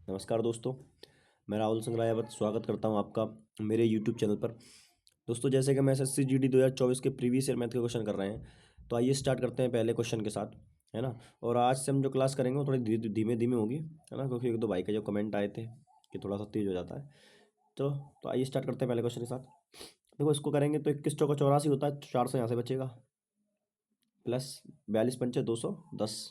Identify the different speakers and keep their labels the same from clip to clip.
Speaker 1: नमस्कार दोस्तों, मैं राहुल सिंह रायावत स्वागत करता हूं आपका मेरे यूट्यूब चैनल पर। दोस्तों, जैसे कि हम एसएससी जीडी 2024 के प्रीवियस ईयर मैथ के क्वेश्चन कर रहे हैं, तो आइए स्टार्ट करते हैं पहले क्वेश्चन के साथ, है ना। और आज से हम जो क्लास करेंगे वो थोड़ी धीमे धीमे होगी, है ना, क्योंकि एक दो भाई के जो कमेंट आए थे कि थोड़ा सा तेज हो जाता है। तो आइए स्टार्ट करते हैं पहले क्वेश्चन के साथ। देखो, इसको करेंगे तो 21 चौका 84 होता है, 400 यहाँ से बचेगा, प्लस 42 पंचे 210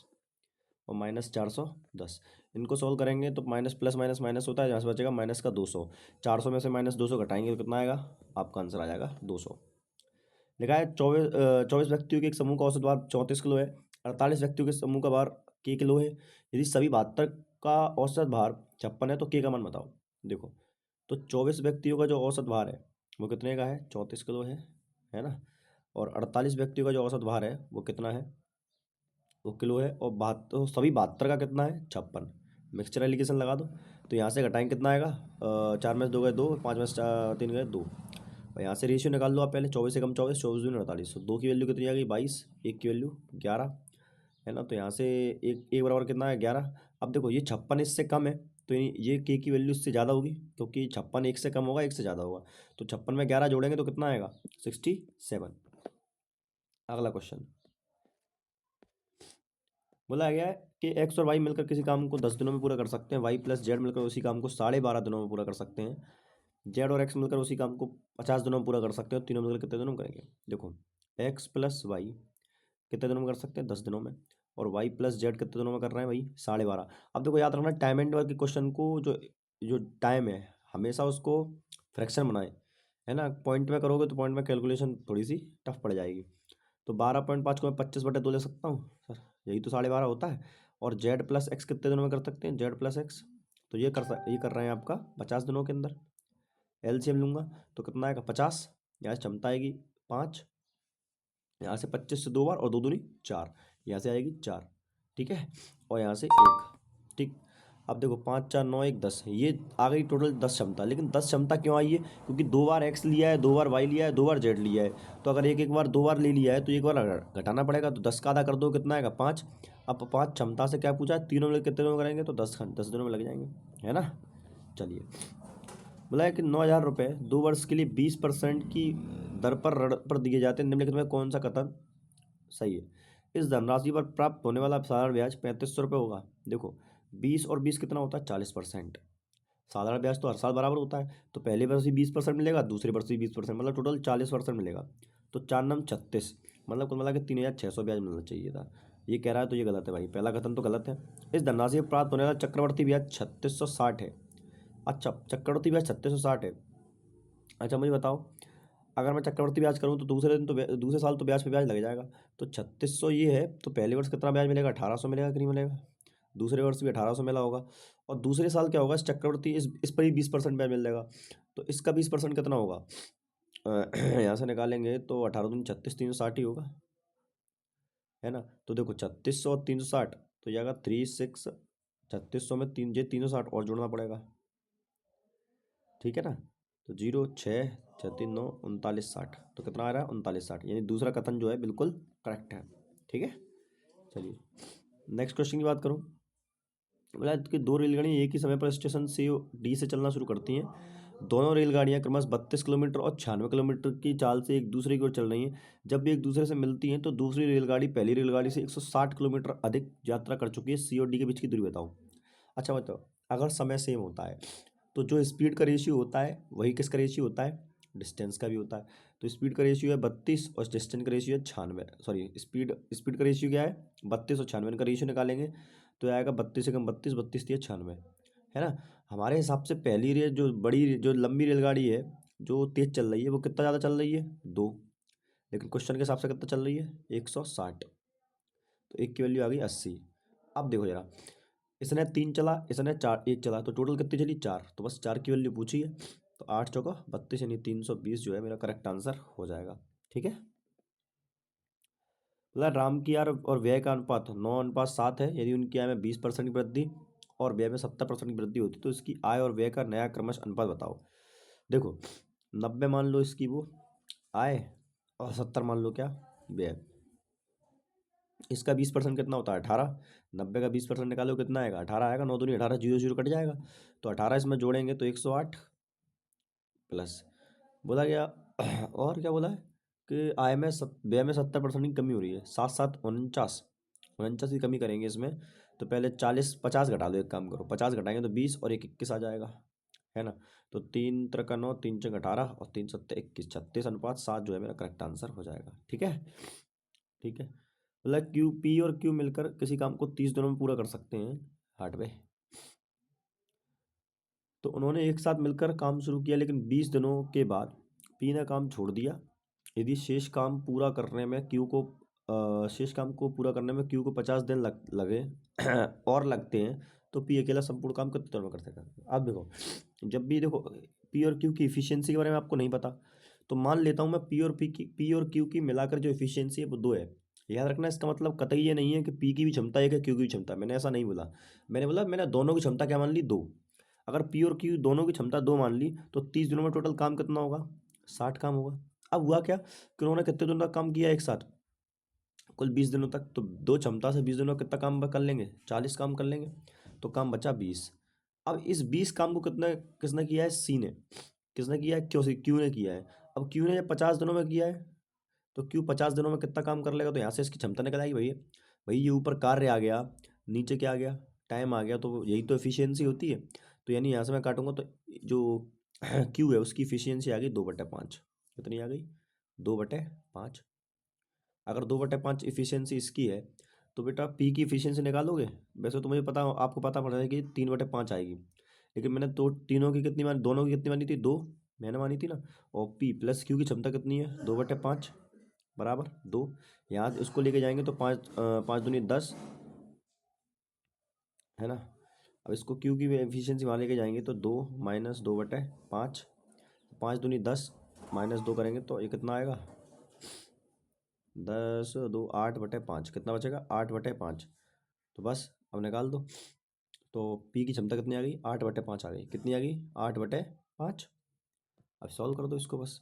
Speaker 1: और माइनस 410। इनको सॉल्व करेंगे तो माइनस प्लस माइनस माइनस होता है, जहाँ से बचेगा माइनस का 200। 400 में से माइनस 200 घटाएंगे तो कितना आएगा? आपका आंसर आ जाएगा 200। लिखा है 24 व्यक्तियों के एक समूह का औसत भार 34 किलो है। 48 व्यक्तियों के समूह का भार के किलो है। यदि सभी 72 का औसत भार 56 है तो के का मान बताओ। देखो, तो 24 व्यक्तियों का जो औसत भार है वो कितने का है? 34 किलो है ना। और 48 व्यक्तियों का जो औसत भार है वो कितना है? वो किलो है। और 72 तो सभी 72 का कितना है? 56। मिक्सचर एलिगेशन लगा दो, तो यहाँ से घटाएंगे कितना आएगा? 4 में से 2 गए 2, 5 में से 3 गए 2। और यहाँ से रेशियो निकाल लो आप पहले, 24 से कम 24, 24 दूनी 48। तो 2 की वैल्यू कितनी आ गई? 22। 1 की वैल्यू 11, है ना। तो यहाँ से एक एक बराबर कितना है? 11। अब देखो, ये 56 इससे कम है, तो ये के की वैल्यू इससे ज़्यादा होगी, क्योंकि 56 एक से कम होगा, एक से ज़्यादा होगा। तो 56 में 11 जोड़ेंगे तो कितना आएगा? 67। अगला क्वेश्चन बोला गया है कि एक्स और वाई मिलकर किसी काम को 10 दिनों में पूरा कर सकते हैं। वाई प्लस जेड मिलकर उसी काम को 12.5 दिनों में पूरा कर सकते हैं। जेड और एक्स मिलकर उसी काम को 50 दिनों में पूरा कर सकते हैं। तीनों मिलकर कितने दिनों में करेंगे? देखो, एक्स प्लस वाई कितने दिनों में कर सकते हैं? 10 दिनों में। और वाई प्लस जेड कितने दिनों में कर रहे हैं भाई? 12.5। अब देखो, याद रखना टाइम एंड वर्क के क्वेश्चन को, जो जो टाइम है हमेशा उसको फ्रैक्शन बनाए, है ना। पॉइंट में करोगे तो पॉइंट में कैलकुलेशन थोड़ी सी टफ पड़ जाएगी। तो 12.5 को मैं 25/2 ले सकता हूँ सर, यही तो 12.5 होता है। और जेड प्लस एक्स कितने दिनों में कर सकते हैं? जेड प्लस एक्स, तो ये कर रहे हैं आपका 50 दिनों के अंदर। एलसीएम लूंगा तो कितना आएगा? 50। यहाँ से क्षमता आएगी 5, यहाँ से 25 से 2 बार और 2 दूनी 4, यहाँ से आएगी 4, ठीक है। और यहाँ से 1, ठीक। अब देखो, 5 4 9 1 10, ये आ गई टोटल 10 क्षमता। लेकिन 10 क्षमता क्यों आई है? क्योंकि 2 बार एक्स लिया है, 2 बार वाई लिया है, 2 बार जेड लिया है। तो अगर एक एक बार 2 बार ले लिया है तो एक बार घटाना पड़ेगा। तो 10 का आधा कर दो, कितना आएगा? 5। अब 5 क्षमता से क्या पूछा है? तीनों में कितने दिनों में करेंगे? तो 10 दिनों में लग जाएंगे, है ना। चलिए, बोला है कि 9,000 रुपये 2 वर्ष के लिए 20% की दर पर ऋण पर दिए जाते हैं। निम्नलिखित में कौन सा कथन सही है? इस धनराशि पर प्राप्त होने वाला साधारण ब्याज 3500 रुपये होगा। देखो, 20 और 20 कितना होता है? 40%। साधारण ब्याज तो हर साल बराबर होता है, तो पहले वर्ष भी 20% मिलेगा, दूसरे वर्ष भी 20%, मतलब टोटल 40% मिलेगा। तो 4 9 36, मतलब कुल मिला के 3,600 ब्याज मिलना चाहिए था। ये कह रहा है तो ये गलत है भाई, पहला कथन तो गलत है। इस धनराशि पर प्राप्त होने वाला चक्रवर्ती ब्याज 3660 है। अच्छा, चक्रवर्ती ब्याज 3660 है। अच्छा, मुझे बताओ, अगर मैं चक्रवर्ती ब्याज करूँ तो दूसरे दिन तो दूसरे साल तो ब्याज पे ब्याज लग जाएगा। तो 3600 ये है, तो पहले वर्ष कितना ब्याज मिलेगा? 1800 मिलेगा कि नहीं मिलेगा? दूसरे वर्ष भी 1800 मिला होगा। और दूसरे साल क्या होगा? इस चक्रवर्ती इस पर ही 20% ब्याज मिल जाएगा। तो इसका 20% कितना होगा? यहाँ से निकालेंगे तो 18 दूनी 36, 360 ही होगा, है ना। तो देखो, 3600 और 360 तो जाएगा 36। 3600 में 360 और जोड़ना पड़ेगा, ठीक है ना। तो 0 6 6 3 9 39 60, तो कितना आ रहा है? 3960, यानी दूसरा कथन जो है बिल्कुल करेक्ट है, ठीक है। चलिए, नेक्स्ट क्वेश्चन की बात करूँ। बोला कि 2 रेलगाड़ियाँ एक ही समय पर स्टेशन से डी से चलना शुरू करती हैं। दोनों रेलगाड़ियाँ क्रमशः 32 किलोमीटर और 96 किलोमीटर की चाल से एक दूसरे की ओर चल रही हैं। जब भी एक दूसरे से मिलती हैं तो दूसरी रेलगाड़ी पहली रेलगाड़ी से 160 किलोमीटर अधिक यात्रा कर चुकी है। सी और डी के बीच की दूरी बताओ। अच्छा बताओ, अगर समय सेम होता है तो जो स्पीड का रेशियो होता है वही किसका रेशियो होता है? डिस्टेंस का भी होता है। तो स्पीड का रेशियो है 32 और डिस्टेंस का रेशियो है 96। सॉरी, स्पीड का रेशियो क्या है? 32 और 96 का रेशियो निकालेंगे तो आएगा 32 से कम 32, 32 या 96, है ना। हमारे हिसाब से पहली रेल जो बड़ी जो लंबी रेलगाड़ी है जो तेज चल रही है वो कितना ज़्यादा चल रही है? 2। लेकिन क्वेश्चन के हिसाब से कितना चल रही है? 160। तो एक की वैल्यू आ गई 80। अब देखो जरा, इसने 3 चला, इसने 4 1 चला, तो टोटल कितनी चली? 4। तो बस 4 की वैल्यू पूछी है, तो 8 चौका 32 यानी 320 जो है मेरा करेक्ट आंसर हो जाएगा, ठीक है। मतलब राम की आय और व्यय का अनुपात 9:7 है। यदि उनकी आय में 20% की वृद्धि और व्यय में 70% की वृद्धि होती तो इसकी आय और व्यय का नया क्रमश अनुपात बताओ। देखो, 90 मान लो इसकी वो आय और 70 मान लो क्या? व्यय। इसका 20% कितना होता है 18। 90 का 20% निकालो कितना आएगा 18 आएगा। 9 दूनी 18, 0 0 कट जाएगा। तो 18 इसमें जोड़ेंगे तो 108 प्लस बोला गया और क्या बोला है कि आय में व्यय में 70% की कमी हो रही है। 7 7 49, 49 की कमी करेंगे इसमें। तो पहले 40 50 घटा दो, एक काम करो 50 घटाएंगे तो 20 और 21 आ जाएगा, है ना। तो 3 3 9, 3 6 18 और 3 7 21, 36:7 जो है मेरा करेक्ट आंसर हो जाएगा। ठीक है, ठीक है। मतलब क्यू पी और क्यू मिलकर किसी काम को 30 दिनों में पूरा कर सकते हैं, 8वें। तो उन्होंने एक साथ मिलकर काम शुरू किया, लेकिन 20 दिनों के बाद पी ने काम छोड़ दिया। यदि शेष काम पूरा करने में क्यू को शेष काम को पूरा करने में क्यू को 50 दिन लगे और लगते हैं, तो पी अकेला संपूर्ण काम कितने दिनों में कर सकेगा। अब देखो, जब भी देखो पी और क्यू की इफिशियंसी के बारे में आपको नहीं पता, तो मान लेता हूँ मैं पी और क्यू की मिलाकर जो इफिशियंसी है वो 2 है। याद रखना, इसका मतलब कतई ये नहीं है कि पी की भी क्षमता एक है, क्यू की भी क्षमता। मैंने ऐसा नहीं बोला। मैंने बोला मैंने दोनों की क्षमता क्या मान ली, 2। अगर पी और क्यू दोनों की क्षमता 2 मान ली, तो 30 दिनों में टोटल काम कितना होगा, 60 काम होगा। अब हुआ क्या कि उन्होंने कितने दिनों तक काम किया एक साथ, कुल 20 दिनों तक। तो 2 क्षमता से 20 दिनों में कितना काम कर लेंगे, 40 काम कर लेंगे। तो काम बचा 20। अब इस 20 काम को किसने किया है, सी ने। किसने किया है, क्यू ने किया है। अब क्यू ने जब 50 दिनों में किया है, तो क्यू 50 दिनों में कितना काम कर लेगा, तो यहाँ से इसकी क्षमता निकल आएगी भैया। भाई ये ऊपर कार्य आ गया, नीचे क्या आ गया, टाइम आ गया। तो यही तो एफिशिएंसी होती है। तो यानी यहाँ से मैं काटूंगा तो जो क्यू है उसकी इफिशियंसी आ गई 2/5। कितनी आ गई, 2/5। अगर 2/5 इफिशियंसी इसकी है, तो बेटा पी की इफिशियंसी निकालोगे। वैसे तो मुझे पता, आपको पता पड़ जाएगी 3/5 आएगी। लेकिन मैंने तो तीनों की कितनी मानी, दोनों की कितनी मानी थी, 2 मैंने मानी थी ना। और पी प्लस क्यू की क्षमता कितनी है, 2/5 बराबर 2। यहाँ उसको लेके जाएंगे तो 5 5 दूनी 10, है ना। अब इसको क्यू की एफिशिएंसी वहाँ लेके जाएंगे तो 2 माइनस 2/5, 5 दूनी 10 माइनस 2 करेंगे तो ये कितना आएगा, 10 2 8/5। कितना बचेगा, 8/5। तो बस अब निकाल दो। तो पी की क्षमता कितनी आ गई, 8/5 आ गई। कितनी आ गई, 8/5। अब सॉल्व कर दो इसको बस।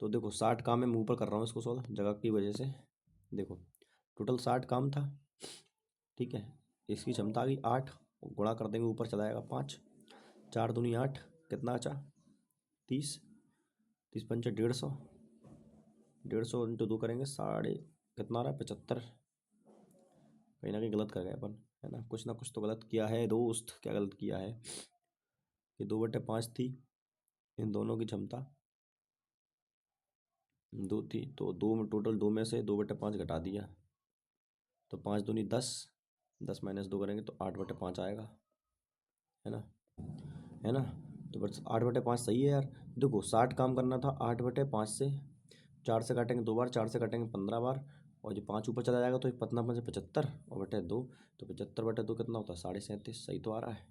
Speaker 1: तो देखो 60 काम मैं मुँह पर कर रहा हूँ इसको सॉल्व जगह की वजह से। देखो टोटल 60 काम था, ठीक है। इसकी क्षमता आ गई 8, गुणा कर देंगे ऊपर चला जाएगा 5। 4 दूनी 8, कितना बचा, 30। 30 पंचे 150, 150 इंटू 2 करेंगे साढ़े, कितना आ रहा है, 75। कहीं ना कहीं गलत कर गए अपन, है ना कुछ तो गलत किया है दोस्त। क्या गलत किया है, ये 2/5 थी, इन दोनों की क्षमता 2 थी। तो 2 में टोटल, 2 में से 2/5 घटा दिया, तो 5 दूनी 10, 10 माइनस 2 करेंगे तो 8/5 आएगा, है ना, है ना। तो बस 8/5 सही है यार। देखो 60 काम करना था, 8/5 से 4 से काटेंगे 2 बार, 4 से काटेंगे 15 बार, और जो 5 ऊपर चला जाएगा तो 15×5 = 75 और बटे 2। तो 75/2 कितना होता है, 37.5। सही तो आ रहा है,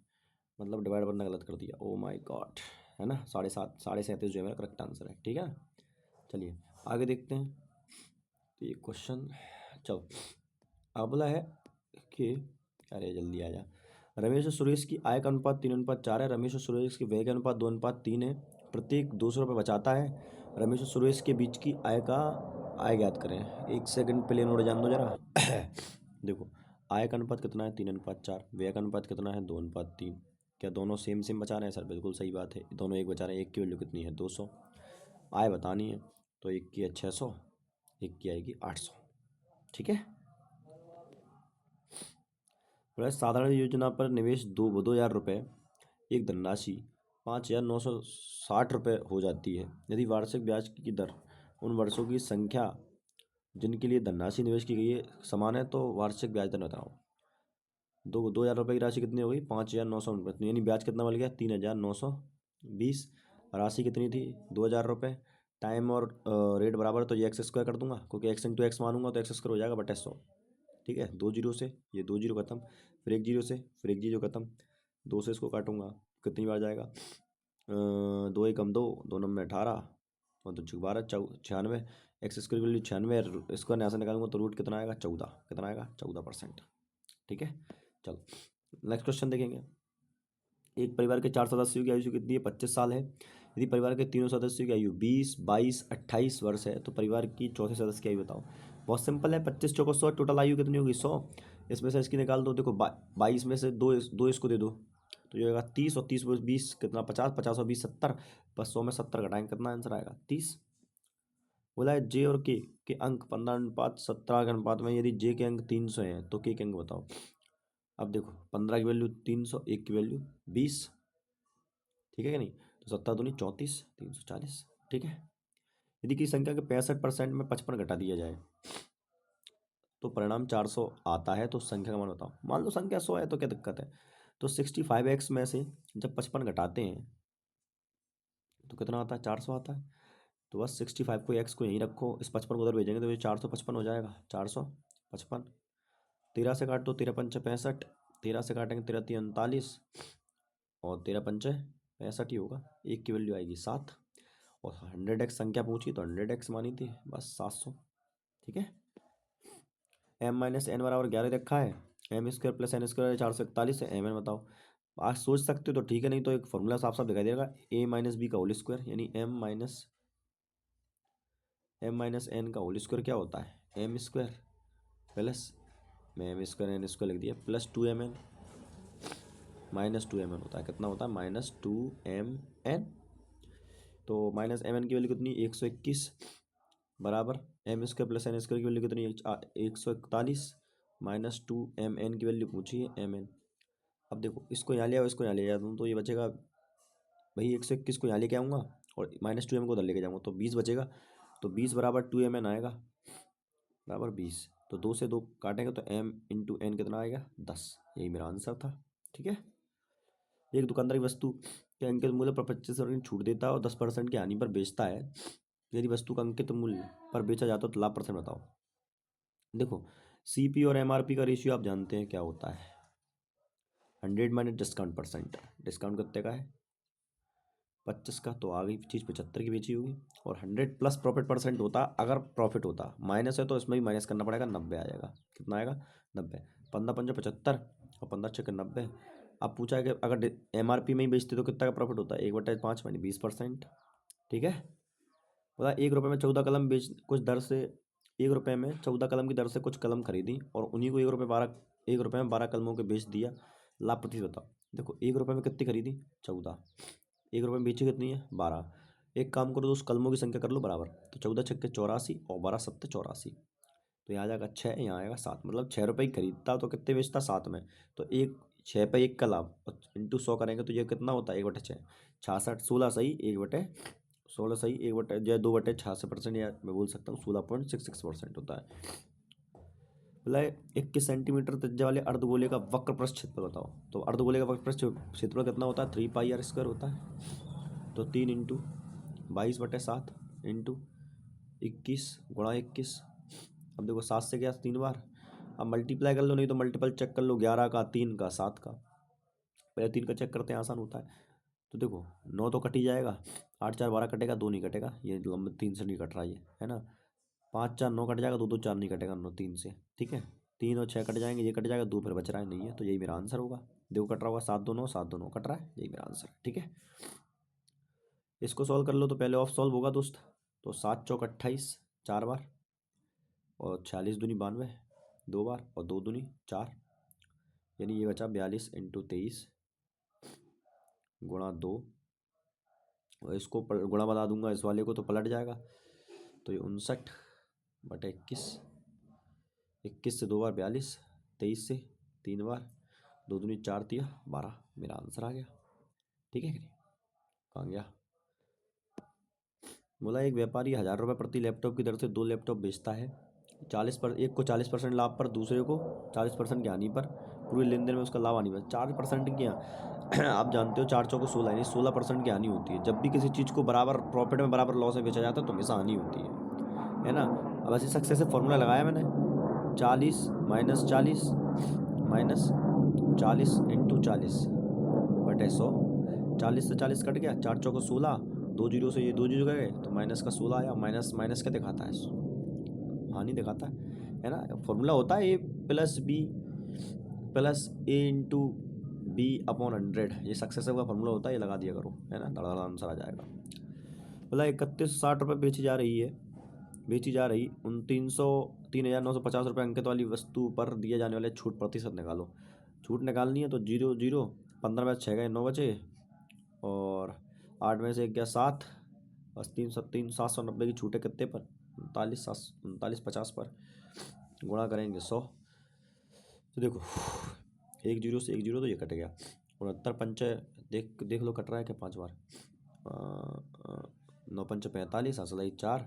Speaker 1: मतलब डिवाइड करना गलत कर दिया, ओ माय गॉड, है ना। 7.5 37.5 जो है मेरा करेक्ट आंसर है, ठीक है। चलिए आगे देखते हैं। तो ये क्वेश्चन, चलो अगला है कि, अरे जल्दी आ जा। रमेश और सुरेश की आय का अनुपात 3:4 है। रमेश और सुरेश की व्यय का अनुपात 2:3 है। प्रत्येक 200 रुपये बचाता है। रमेश और सुरेश के बीच की आय ज्ञात करें। एक सेकंड प्लेन उड़ जान दो जरा। देखो आय का अनुपात कितना है, 3:4। व्यय का अनुपात कितना है, 2:3। क्या दोनों सेम सेम बचा रहे हैं, सर बिल्कुल सही बात है, दोनों एक बचा रहे हैं। एक की वैल्यू कितनी है, 200। आय बतानी है, तो एक की है 600, एक की आएगी 800, ठीक है। साधारण योजना पर निवेश 2,000 रुपये, एक धनराशि 5,960 रुपये हो जाती है। यदि वार्षिक ब्याज की दर उन वर्षों की संख्या जिनके लिए धनराशि निवेश की गई है समान है, तो वार्षिक ब्याज दर बताओ। 2,000 रुपये की राशि कितनी हो गई, 5,900, यानी ब्याज कितना मिल गया, 3,920। राशि कितनी थी, 2,000 रुपये। टाइम और रेट बराबर, तो ये x² कर दूंगा, क्योंकि x इंटू एक्स मानूंगा तो x² हो जाएगा बटे 100, ठीक है। 2 जीरो से ये 2 जीरो खत्म, फिर 1 जीरो से फिर 1 जीरो खत्म। 2 से इसको काटूंगा, कितनी बार जाएगा, 2 एकम 2, 2 नंबर 18 और 2 छः 12, 96। x² की वैल्यू 96, इसको यहाँ से निकालूंगा तो रूट कितना आएगा, 14। कितना आएगा, 14%, ठीक है। चलो नेक्स्ट क्वेश्चन देखेंगे। एक परिवार के 4 सदस्यों की आयु कितनी है, 25 साल है। यदि परिवार के तीनों सदस्यों की आयु 20, 22, 28 वर्ष है, तो परिवार की चौथे सदस्य की आयु बताओ। बहुत सिंपल है, 25 चौको 100, टोटल आयु कितनी होगी 100, इसमें से इसकी निकाल दो। देखो 22 में से दो इसको दे दो तो ये होगा 30, और 30 20 कितना 50, 50 और 20 70, बस 100 में 70 घटाएंगे कितना आंसर आएगा 30। बोला है जे और के अंक 15 अनुपात 17 के अनुपात में यदि जे के अंक 300 हैं तो के अंक बताओ। अब देखो 15 की वैल्यू 300, एक की वैल्यू 20, ठीक है कि नहीं, तो 17 दूनी 34, 340, ठीक है। यदि किसी संख्या के 65% में 55 घटा दिया जाए तो परिणाम 400 आता है, तो संख्या का मान बताओ। मान लो संख्या 100 है तो क्या दिक्कत है, तो 65x में से जब 55 घटाते हैं तो कितना आता है 400 आता है। तो बस 65 को x को यहीं रखो, इस 55 को उधर भेजेंगे तो ये 455 हो जाएगा, 455। 13 से काट दो, 13 पंचे 65, 13 से काटेंगे 13 तीन 39, और 13 पंचे 65 ही होगा, एक की वैल्यू आएगी 7, और 100x संख्या पूछी तो 100x मानी थी, बस 700, ठीक है। m माइनस एन बराबर 11 रखा है, M square plus N square 441 है, एम एन बताओ। आज सोच सकते हो तो ठीक है, नहीं तो एक फॉर्मूला साफ साफ दिखाई देगा, a माइनस बी का होल स्क्वायर, यानी m माइनस एन का होल स्क्वायर क्या होता है एम स्क्वायर प्लस, मैं एम स्क्वायर एन स्क्वायर लिख दिया, प्लस 2mn माइनस 2mn होता है, कितना होता है -2mn। तो माइनस एम एन की वैल्यू कितनी 121 बराबर M square plus N square की वैल्यू कितनी 141 माइनस 2mn की वैल्यू पूछी है mn। अब देखो इसको यहाँ ले आओ, इसको यहाँ ले जाता हूँ तो ये बचेगा भाई 121 को यहाँ लेके आऊँगा और -2m को उधर लेके जाऊँगा तो 20 बचेगा, तो 20 बराबर 2mn आएगा बराबर 20, तो 2 से 2 काटेंगे तो m इंटू एन कितना आएगा 10, यही मेरा आंसर था, ठीक है। एक दुकानदार की वस्तु के अंकित मूल्य पर 25% छूट देता है और 10% की हानि पर बेचता है, यदि वस्तु का अंकित मूल्य पर बेचा जाता है तो लाभ % बताओ। देखो सीपी और एमआरपी का रेशियो आप जानते हैं क्या होता है, 100 माइनस डिस्काउंट %, डिस्काउंट कितने का है 25 का, तो आगे चीज़ 75 की बेची होगी, और 100 प्लस प्रॉफिट % होता, अगर प्रॉफिट होता, माइनस है तो इसमें भी माइनस करना पड़ेगा, 90 आ जाएगा, कितना आएगा 90, 15 पंजे 75 और 15 छः 90। अब पूछा है कि अगर एमआरपी में ही बेचते तो कितना का प्रॉफिट होता है 1/5 यानी 20%, ठीक है। बोला 1 रुपये में 14 कलम बेच कुछ दर से 1 रुपये में 14 कलम की दर से कुछ कलम खरीदी और उन्हीं को 1 रुपये में 12 कलमों के बेच दिया, लाभ प्रतिशत बताओ। देखो 1 रुपये में कितनी खरीदी 14, 1 रुपये में बेची कितनी है 12, एक काम करो तो उस कलमों की संख्या कर लो बराबर, तो 14 छक्के 84 और 12 सत्ते 84, तो यहाँ जाएगा 6, यहाँ आएगा 7, मतलब 6 रुपये की खरीदता तो कितने बेचता 7 में, तो एक 6 पे 1 का लाभ और इंटू 100 करेंगे तो ये कितना होता है 1/6, 66 16 सही 1/16 सही 1/, जो 2/66%, या मैं बोल सकता हूँ 16.66% होता है। बोला 21 सेंटीमीटर त्रिज्या वाले अर्धगोले का वक्र पृष्ठ क्षेत्रफल बताओ, तो अर्धगोले का वक्र पृष्ठ क्षेत्रफल कितना होता है 3πr² होता है, तो 3 इंटू 22/7 इंटू 21 गुणा 21। अब देखो 7 से गया 3 बार, अब मल्टीप्लाई कर लो, नहीं तो मल्टीपल चेक कर लो, 11 का 3 का 7 का, पहले 3 का चेक करते हैं आसान होता है। तो देखो 9 तो कट ही जाएगा, 8 4 12 कटेगा, 2 नहीं कटेगा, ये लंबे 3 से नहीं कट रहा ये है ना, 5 4 9 कट जाएगा, 2 2 4 नहीं कटेगा 9 3 से, ठीक है। 3 और 6 कट जाएंगे, ये कट जाएगा, 2 फिर बच रहा है नहीं है, तो यही मेरा आंसर होगा। देखो कट रहा होगा 7 2 9, 7 2 9 कट रहा है, यही मेरा आंसर, ठीक है। इसको सॉल्व कर लो तो पहले ऑफ सॉल्व होगा दोस्त, तो 7 चौक 28 4 बार, और 46 दूनी 92 2 बार, और 2 दूनी 4, यानी ये बचा 42 इंटू 23 गुणा 2, और इसको गुणा बता दूंगा इस वाले को तो पलट जाएगा, तो ये 59/21, 21 से 2 बार 42, 23 से 3 बार, 2 दूनी 4 दिया 12, मेरा आंसर आ गया, ठीक है कि नहीं। कहाँ गया, बोला एक व्यापारी 1000 रुपये प्रति लैपटॉप की दर से 2 लैपटॉप बेचता है, एक को 40% लाभ पर, दूसरे को 40% की हानि पर, पूरे लेन देन में उसका लाभ हानि पर 4% की आप जानते हो 4 चौको 16 यानी 16% की हानि होती है। जब भी किसी चीज़ को बराबर प्रॉफिट में बराबर लॉस में बेचा जाता है तो हमेशा हानि होती है ना। अब ऐसे सक्सेसिव फॉर्मूला लगाया मैंने, 40 माइनस 40 माइनस 40 इंटू 40/100, 40 से 40 कट गया, 4 चौको 16, 2 जीरो से ये 2 जीरो गए तो माइनस का 16 आया, माइनस माइनस क्या दिखाता है हानि दिखाता है ना। फॉर्मूला होता है A+B+A इंटू B/100, ये सक्सेसिव का फॉर्मूला होता है, ये लगा दिया करो है ना, धड़ा आंसर आ जाएगा। बोला 3160 रुपये बेची जा रही है बेची जा रही 3,950 रुपये अंकित वाली वस्तु पर दिए जाने वाले छूट प्रतिशत निकालो। छूट निकालनी है तो 0 0, 15 में 6 गए 9 बचे, और 8 में से 1 गया 7, बस 790 की छूट है कितने पर? 39 50 पर। गुणा करेंगे 100, तो देखो 1 0 से 1 0 तो ये कट गया। 69 पंचे देख देख लो कट रहा है क्या 5 बार? 9 पंचे 45, असलाई 4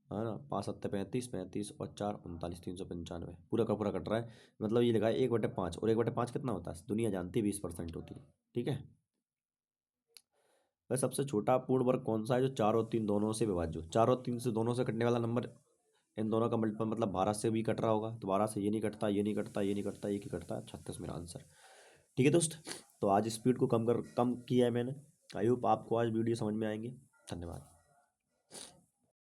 Speaker 1: है ना, 5 7 35, 35 और 4 39, 395 पूरा का पूरा कट रहा है। मतलब ये लिखा है 1/5, और 1/5 कितना होता है दुनिया जानती है 20% होती है। ठीक है, वह सबसे छोटा पूर्ण वर्ग कौन सा है जो 4 और 3 दोनों से विभाज्य हो? 4 और 3 से दोनों से कटने वाला नंबर, इन दोनों का मल्टीपल मतलब 12 से भी कट रहा होगा, तो 12 से ये नहीं कटता, ये नहीं कटता, ये नहीं कटता, एक ही कटता है, 36 मेरा आंसर। ठीक है दोस्त, तो आज स्पीड को कम किया है मैंने। आई होप आपको आज वीडियो समझ में आएंगे। धन्यवाद।